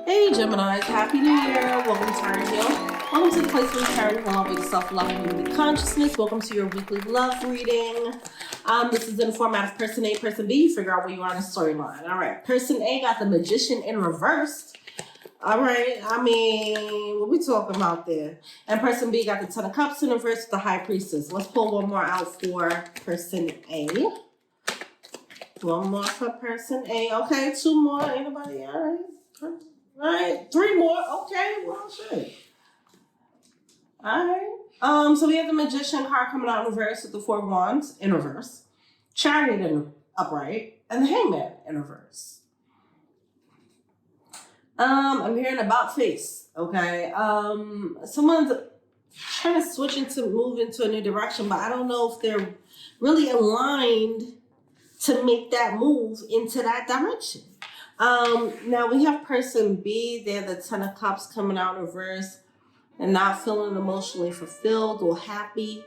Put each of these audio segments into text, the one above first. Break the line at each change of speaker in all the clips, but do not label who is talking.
Hey Geminis, Happy New Year. Welcome to Tarot Heal. Welcome to the place where we carry the love with self-love and unity consciousness. Welcome to your weekly love reading. This is in the format of person A, person B. You figure out where you are in a storyline. All right, person A got the Magician in reverse. All right, I mean, what we talking about there? And person B got the Ten of Cups in reverse with the High Priestess. Let's pull one more out for person A. One more for person A. Okay, two more. Anybody? All right. All right, three more. Okay, well, shit. All right. So we have the Magician card coming out in reverse with the Four of Wands in reverse, Chariot in upright, and the Hangman in reverse. I'm hearing about face. Okay. Someone's trying to move into a new direction, but I don't know if they're really aligned to make that move into that direction. Now we have person B, they're the Ten of Cups coming out in reverse and not feeling emotionally fulfilled or happy.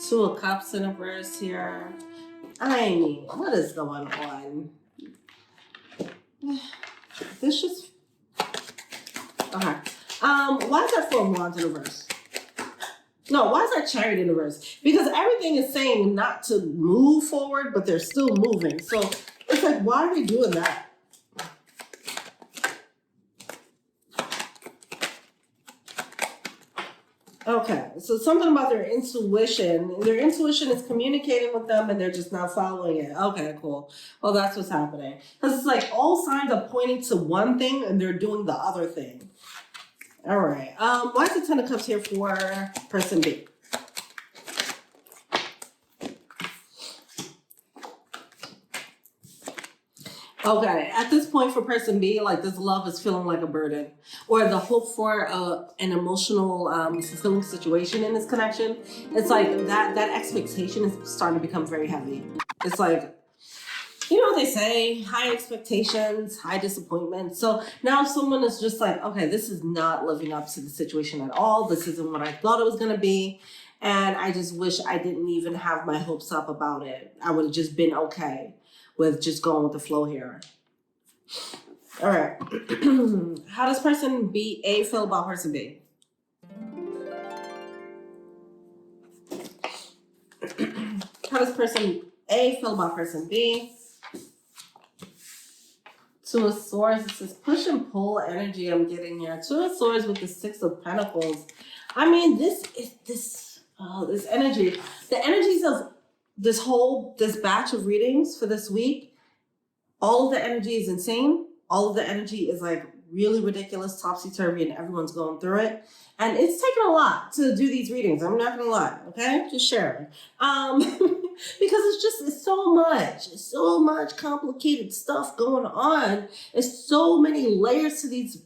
Two of Cups in reverse here. I mean, what is going on? This just, okay. Why is that Four of Wands in reverse? No, why is that Chariot in reverse? Because everything is saying not to move forward, but they're still moving. So it's like, why are they doing that? Okay, so something about their intuition. Their intuition is communicating with them and they're just not following it. Okay, cool. Well, that's what's happening. Because it's like all signs are pointing to one thing and they're doing the other thing. All right. Why is the Ten of Cups here for person B? Okay, at this point for person B, like this love is feeling like a burden, or the hope for an emotional fulfilling situation in this connection. It's like that expectation is starting to become very heavy. It's like, you know what they say, high expectations, high disappointment. So now someone is just like, okay, this is not living up to the situation at all. This isn't what I thought it was going to be. And I just wish I didn't even have my hopes up about it. I would have just been okay with just going with the flow here. All right. How does person A feel about person B? How does person A feel about person B? Two of Swords. This is push and pull energy I'm getting here. Two of Swords with the Six of Pentacles. I mean, this energy. The energies of this batch of readings for this week, all of the energy is insane. All of the energy is like really ridiculous, topsy-turvy, and everyone's going through it. And it's taken a lot to do these readings. I'm not gonna lie, okay? Just sharing. Because it's so much complicated stuff going on. There's so many layers to these.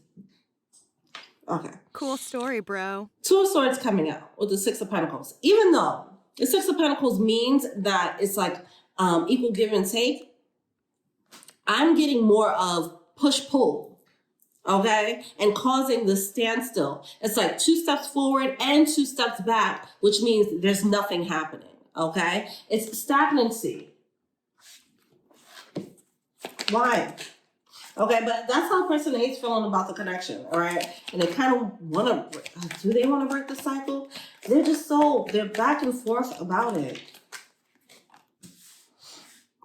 Okay.
Cool story, bro.
Two of Swords coming out with the Six of Pentacles. Even though the Six of Pentacles means that it's like equal give and take, I'm getting more of push-pull, okay? And causing the standstill. It's like 2 steps forward and 2 steps back, which means there's nothing happening, okay? It's stagnancy. Why? Okay, but that's how person A is feeling about the connection, all right? And they kind of want to, do they want to break the cycle? They're back and forth about it.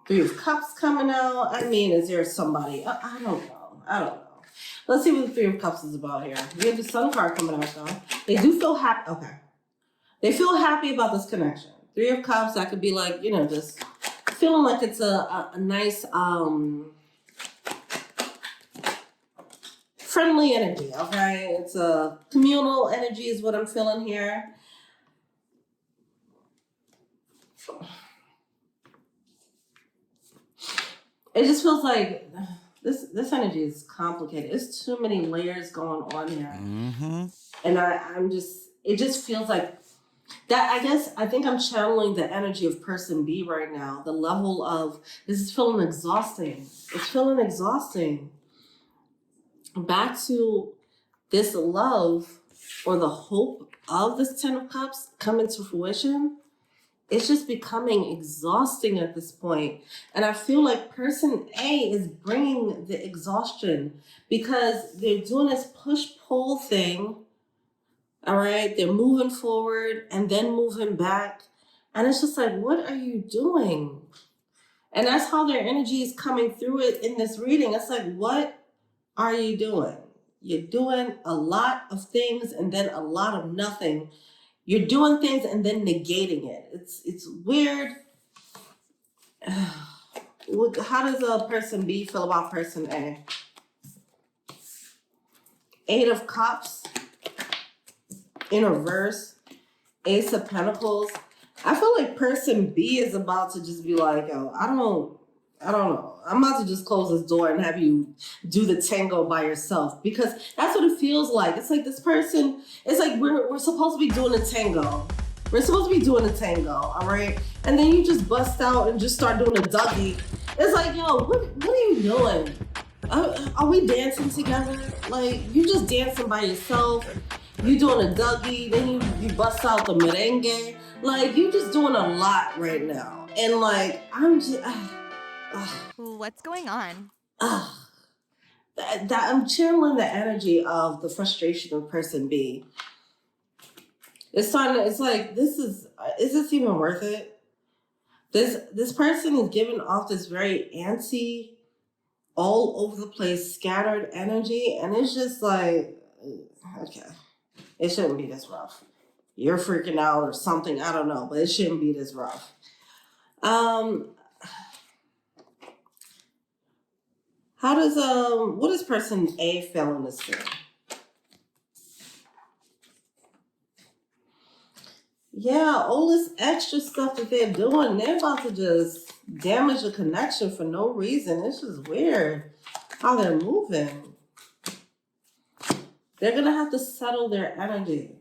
Three of Cups coming out. I mean, is there somebody? I don't know. Let's see what the Three of Cups is about here. We have the Sun card coming out, though. They do feel happy. Okay. They feel happy about this connection. Three of Cups, that could be like, you know, just feeling like it's a nice, friendly energy, okay? It's a communal energy is what I'm feeling here. It just feels like this energy is complicated. There's too many layers going on here. Mm-hmm. And it just feels like that. I think I'm channeling the energy of person B right now. The level of, this is feeling exhausting. It's feeling exhausting. Back to this love or the hope of this Ten of Cups coming to fruition it's just becoming exhausting at this point. And I feel like person A is bringing the exhaustion because they're doing this push-pull thing. All right, they're moving forward and then moving back. And it's just like, what are you doing? And that's how their energy is coming through it in this reading. It's like, what are you doing? You're doing a lot of things and then a lot of nothing. You're doing things and then negating it. It's weird. How does a person B feel about person A? 8 of Cups in reverse. Ace of Pentacles. I feel like person B is about to just be like, oh, I don't know. I'm about to just close this door and have you do the tango by yourself, because that's what it feels like. It's like this person, it's like we're supposed to be doing a tango. We're supposed to be doing a tango, all right? And then you just bust out and just start doing a Dougie. It's like, yo, what are you doing? Are we dancing together? Like, you just dancing by yourself. You doing a Dougie, then you bust out the merengue. Like, you just doing a lot right now. And like, I'm just...
What's going on?
That I'm channeling the energy of the frustration of person B. It's like, is this even worth it? This person is giving off this very antsy, all over the place, scattered energy. And it's just like, okay, it shouldn't be this rough. You're freaking out or something, I don't know, but it shouldn't be this rough. What does person A feel in this thing? Yeah, all this extra stuff that they're doing, they're about to just damage the connection for no reason. It's just weird how they're moving. They're gonna have to settle their energy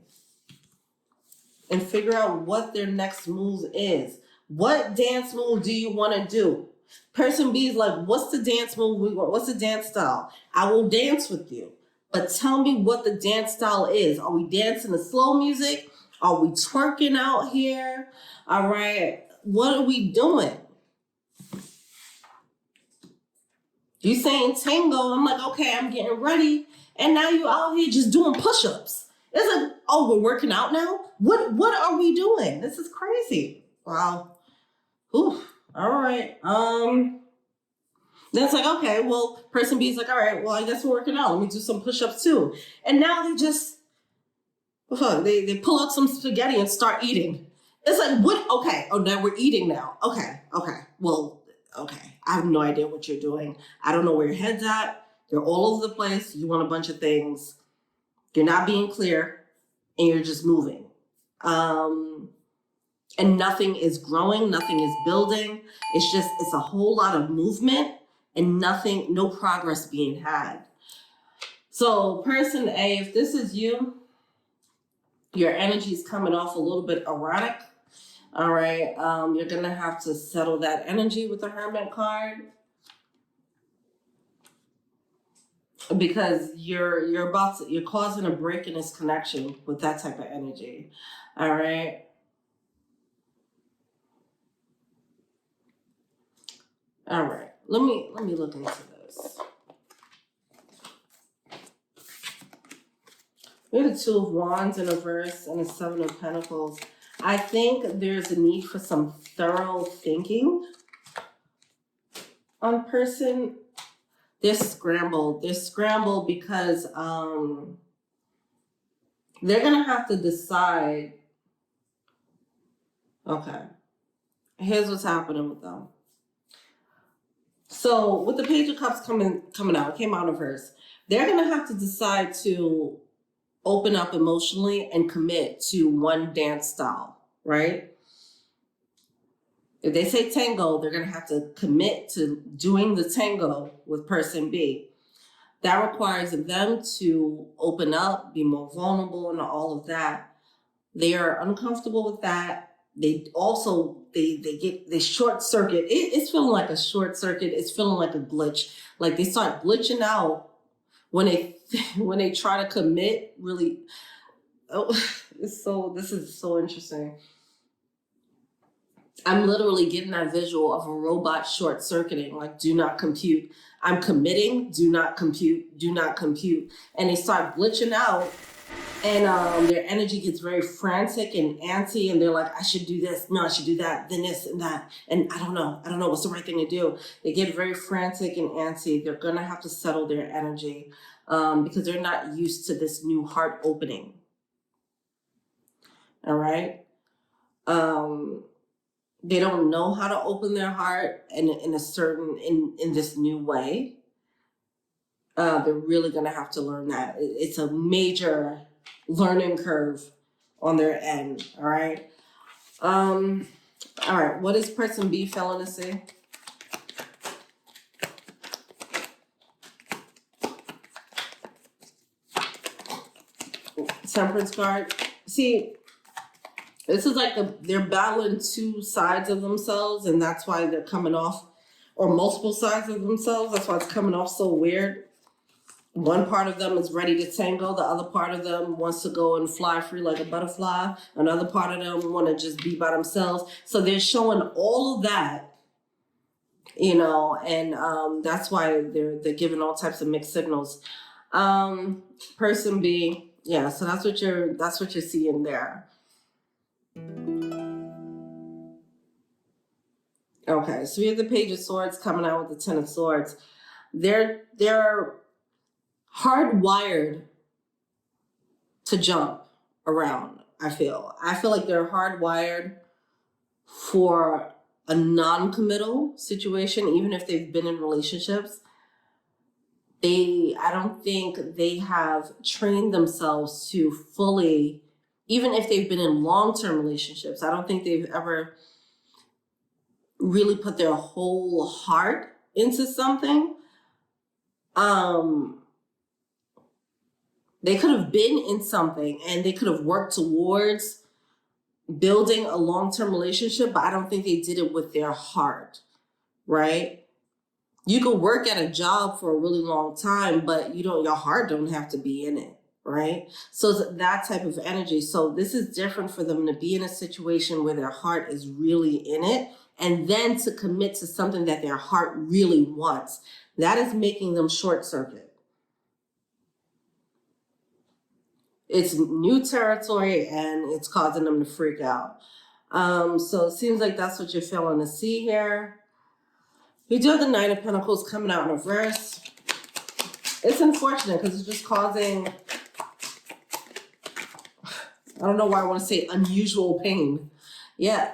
and figure out what their next move is. What dance move do you want to do? Person B is like, what's the dance move we want? What's the dance style? I will dance with you, but tell me what the dance style is. Are we dancing to slow music? Are we twerking out here? All right. What are we doing? You saying tango. I'm like, okay, I'm getting ready. And now you out here just doing push-ups. It's like, oh, we're working out now? What are we doing? This is crazy. Wow. Ooh. All right. Then it's like, okay, well, person B is like, all right, well, I guess we're working out. Let me do some push-ups too. And now they just, they pull out some spaghetti and start eating. It's like, what? Okay. Oh, now we're eating now. Okay. Well, okay. I have no idea what you're doing. I don't know where your head's at. You're all over the place. You want a bunch of things. You're not being clear and you're just moving. And nothing is growing. Nothing is building. It's a whole lot of movement and no progress being had. So person A, if this is you, your energy is coming off a little bit erratic. All right. You're going to have to settle that energy with the Hermit card, because you're causing a break in this connection with that type of energy. All right. All right. Let me look into this. We have the 2 of Wands in reverse and the 7 of Pentacles. I think there's a need for some thorough thinking on person. They're scrambled. They're scrambled because they're going to have to decide. Okay. Here's what's happening with them. So with the Page of Cups coming out, it came out in reverse. They're going to have to decide to open up emotionally and commit to one dance style, right? If they say tango, they're going to have to commit to doing the tango with person B. That requires them to open up, be more vulnerable, and all of that. They are uncomfortable with that. They also, they short circuit. It's feeling like a short circuit. It's feeling like a glitch. Like they start glitching out when they try to commit really. Oh, this is so interesting. I'm literally getting that visual of a robot short circuiting, like do not compute. I'm committing, do not compute, do not compute. And they start glitching out, and their energy gets very frantic and antsy, and they're like, I should do this, no, I should do that, then this and that. And I don't know what's the right thing to do. They get very frantic and antsy. They're gonna have to settle their energy because they're not used to this new heart opening. All right. They don't know how to open their heart in this new way. They're really gonna have to learn that. It's a major learning curve on their end. All right. All right. What is person B failing to see? Temperance card. See, this is like they're battling two sides of themselves, and that's why they're coming off, or multiple sides of themselves. That's why it's coming off so weird. One part of them is ready to tango. The other part of them wants to go and fly free like a butterfly. Another part of them want to just be by themselves. So they're showing all of that, and that's why they're giving all types of mixed signals. Person B, yeah. So that's what you're seeing there. Okay, so we have the Page of Swords coming out with the Ten of Swords. They're hardwired to jump around. I feel like they're hardwired for a non-committal situation, even if they've been in relationships. I don't think they have trained themselves to fully, even if they've been in long-term relationships, I don't think they've ever really put their whole heart into something. They could have been in something and they could have worked towards building a long-term relationship, but I don't think they did it with their heart, right? You could work at a job for a really long time, but your heart don't have to be in it, right? So it's that type of energy. So this is different for them to be in a situation where their heart is really in it, and then to commit to something that their heart really wants. That is making them short circuit. It's new territory and it's causing them to freak out. So it seems like that's what you're feeling to see here. We do have the Nine of Pentacles coming out in reverse. It's unfortunate because it's just causing, I don't know why I want to say unusual pain. Yeah.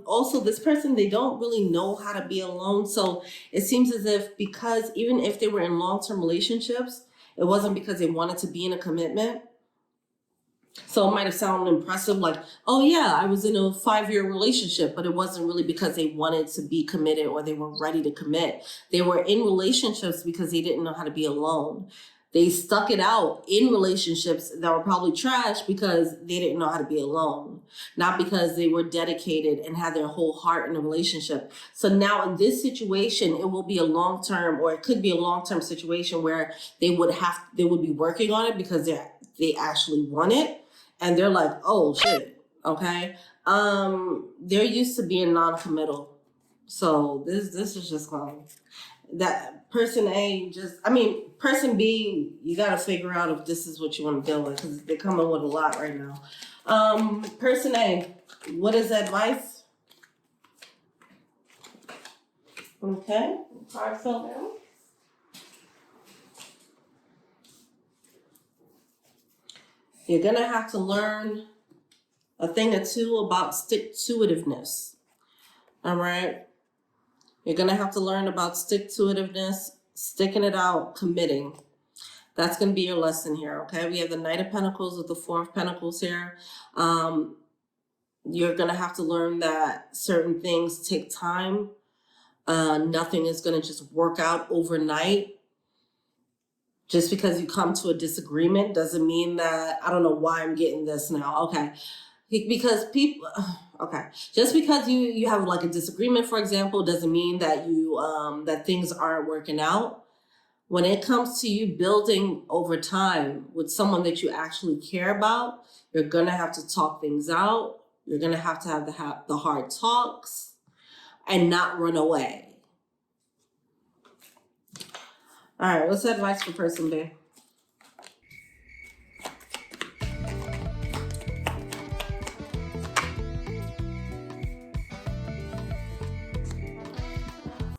Also, this person, they don't really know how to be alone. So it seems as if, because even if they were in long-term relationships, it wasn't because they wanted to be in a commitment. So it might have sounded impressive, like, oh yeah, I was in a 5-year relationship, but it wasn't really because they wanted to be committed or they were ready to commit. They were in relationships because they didn't know how to be alone. They stuck it out in relationships that were probably trash because they didn't know how to be alone, not because they were dedicated and had their whole heart in a relationship. So now in this situation, it will be a long-term, or it could be a long-term situation where they would be working on it because they actually want it. And they're like, oh shit, okay? They're used to being non-committal. So this is just going, that person A person B, you got to figure out if this is what you want to deal with, because they're coming with a lot right now. Person A, what is advice? Okay, card fell down. You're going to have to learn a thing or two about stick-to-itiveness. All right? You're going to have to learn about stick-to-itiveness, sticking it out, committing. That's going to be your lesson here, okay? We have the Knight of Pentacles with the Four of Pentacles here. You're going to have to learn that certain things take time. Nothing is going to just work out overnight. Just because you come to a disagreement doesn't mean that, I don't know why I'm getting this now. Okay. Because people, okay. Just because you have like a disagreement, for example, doesn't mean that that things aren't working out. When it comes to you building over time with someone that you actually care about, you're going to have to talk things out. You're going to have the hard talks and not run away. All right, what's the advice for person B?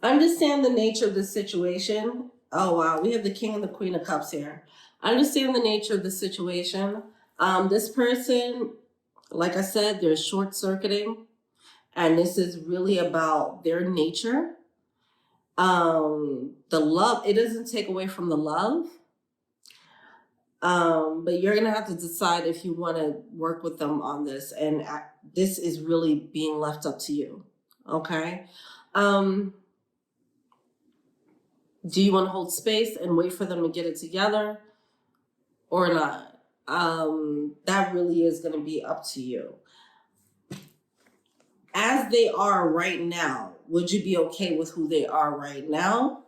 Understand the nature of the situation. Oh, wow. We have the King and the Queen of Cups here. Understand the nature of the situation. This person, like I said, they're short-circuiting. And this is really about their nature. The love, it doesn't take away from the love. But you're going to have to decide if you want to work with them on this. And this is really being left up to you. Okay? Do you want to hold space and wait for them to get it together or not? That really is going to be up to you. As they are right now, would you be okay with who they are right now?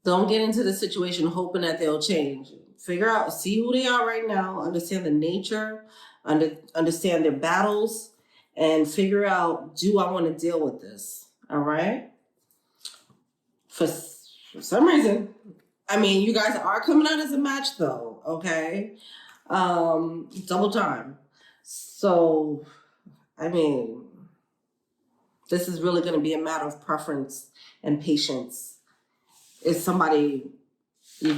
Don't get into the situation hoping that they'll change. Figure out, see who they are right now, understand the nature, understand their battles, and figure out, do I want to deal with this? All right? For some reason, I mean, you guys are coming out as a match though, okay? Double time. So, I mean, this is really going to be a matter of preference and patience. If somebody, yeah,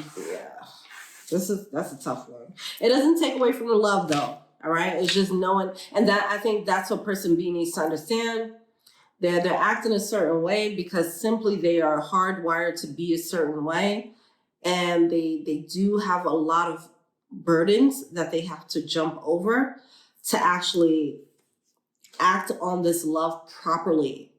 that's a tough one. It doesn't take away from the love though, all right? It's just knowing, and that I think that's what person B needs to understand. They're acting a certain way because simply they are hardwired to be a certain way. And they do have a lot of burdens that they have to jump over to actually act on this love properly,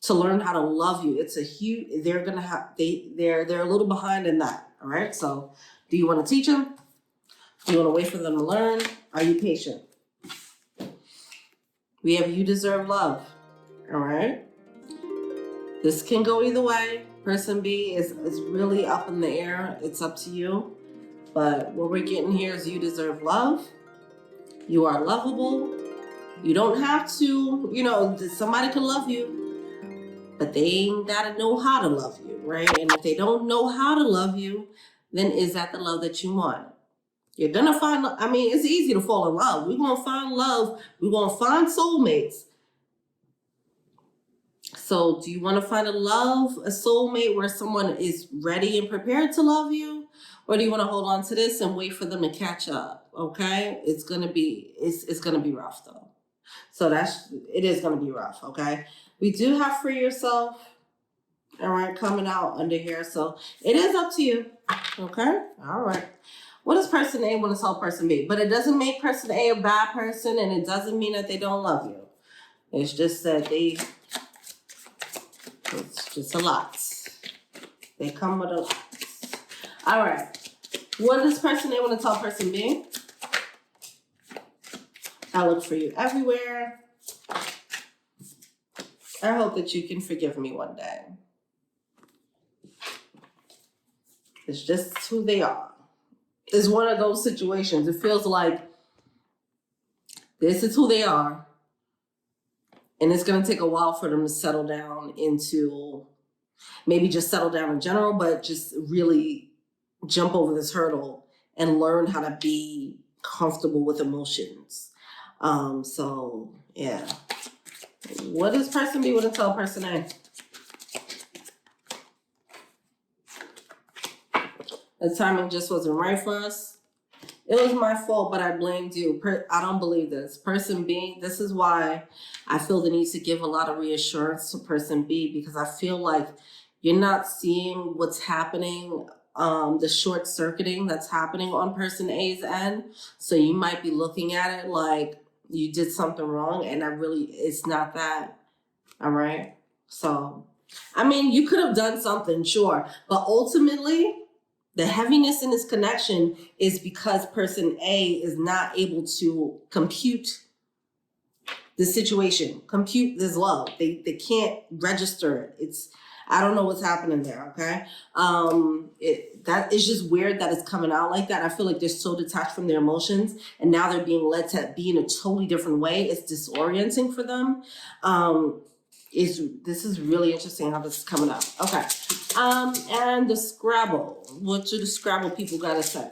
to learn how to love you. It's a huge, they're a little behind in that. All right. So do you want to teach them? Do you want to wait for them to learn? Are you patient? We have you deserve love. All right. This can go either way. Person B is really up in the air. It's up to you. But what we're getting here is you deserve love. You are lovable. You don't have to, somebody can love you, but they ain't got to know how to love you, right? And if they don't know how to love you, then is that the love that you want? You're going to find, it's easy to fall in love. We're going to find love. We're going to find soulmates. So do you want to find a soulmate where someone is ready and prepared to love you? Or do you want to hold on to this and wait for them to catch up? Okay. It's going to be rough though. So it is going to be rough. Okay. We do have Free Yourself. All right. Coming out under here. So it is up to you. Okay. All right. What does person A want to tell person B? But it doesn't make person A a bad person, and it doesn't mean that they don't love you. It's just that it's just a lot. They come with a lot. All right. What does person A want to tell person B? I look for you everywhere. I hope that you can forgive me one day. It's just who they are. It's one of those situations. It feels like this is who they are. And it's going to take a while for them to settle down into, maybe just settle down in general, but just really jump over this hurdle and learn how to be comfortable with emotions. So, yeah. What does person B want to tell person A? The timing just wasn't right for us. It was my fault, but I blamed you. I don't believe this. Person B, this is why I feel the need to give a lot of reassurance to person B, because I feel like you're not seeing what's happening, the short circuiting that's happening on person A's end. So you might be looking at it like you did something wrong, and it's not that. All right. So, you could have done something, sure. But ultimately, the heaviness in this connection is because person A is not able to compute the situation, compute this love. They can't register it. I don't know what's happening there, okay? That is just weird that it's coming out like that. I feel like they're so detached from their emotions, and now they're being led to be in a totally different way. It's disorienting for them. This is really interesting how this is coming up. Okay. And the Scrabble. What do the Scrabble people gotta say?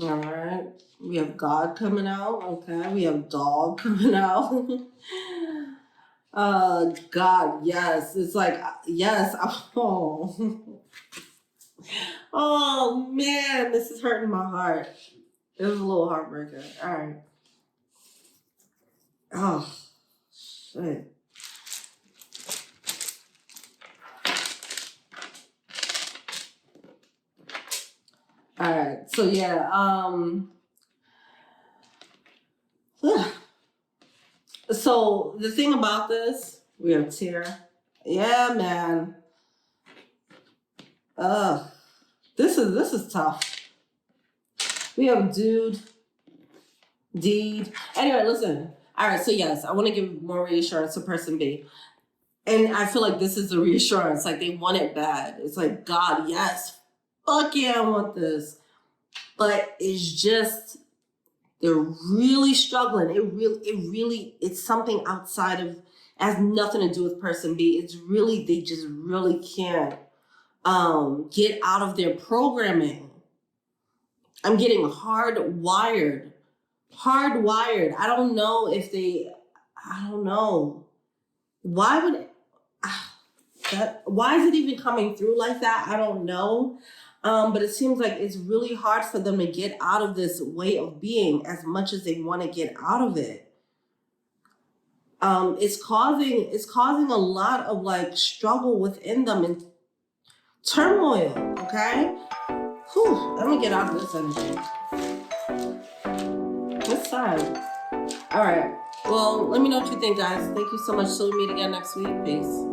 All right. We have God coming out. Okay. We have dog coming out. God, yes. It's like, yes. Oh. Oh, man. This is hurting my heart. It was a little heartbreaking. All right. Oh, shit. All right. So, yeah. So the thing about this, we have tear. Yeah, man. This is tough. We have dude, deed. Anyway, listen. All right, so yes, I want to give more reassurance to person B. And I feel like this is a reassurance. Like they want it bad. It's like, God, yes. Fuck yeah, I want this. But it's just, they're really struggling. It's something outside of, has nothing to do with person B. It's really, they just really can't get out of their programming. I'm getting hardwired. I don't know if I don't know. Why would why is it even coming through like that? I don't know. But it seems like it's really hard for them to get out of this way of being as much as they want to get out of it. It's causing a lot of like struggle within them and turmoil, okay? Whew, let me get out of this energy. This time. All right. Well, let me know what you think, guys. Thank you so much. So we meet again next week. Peace.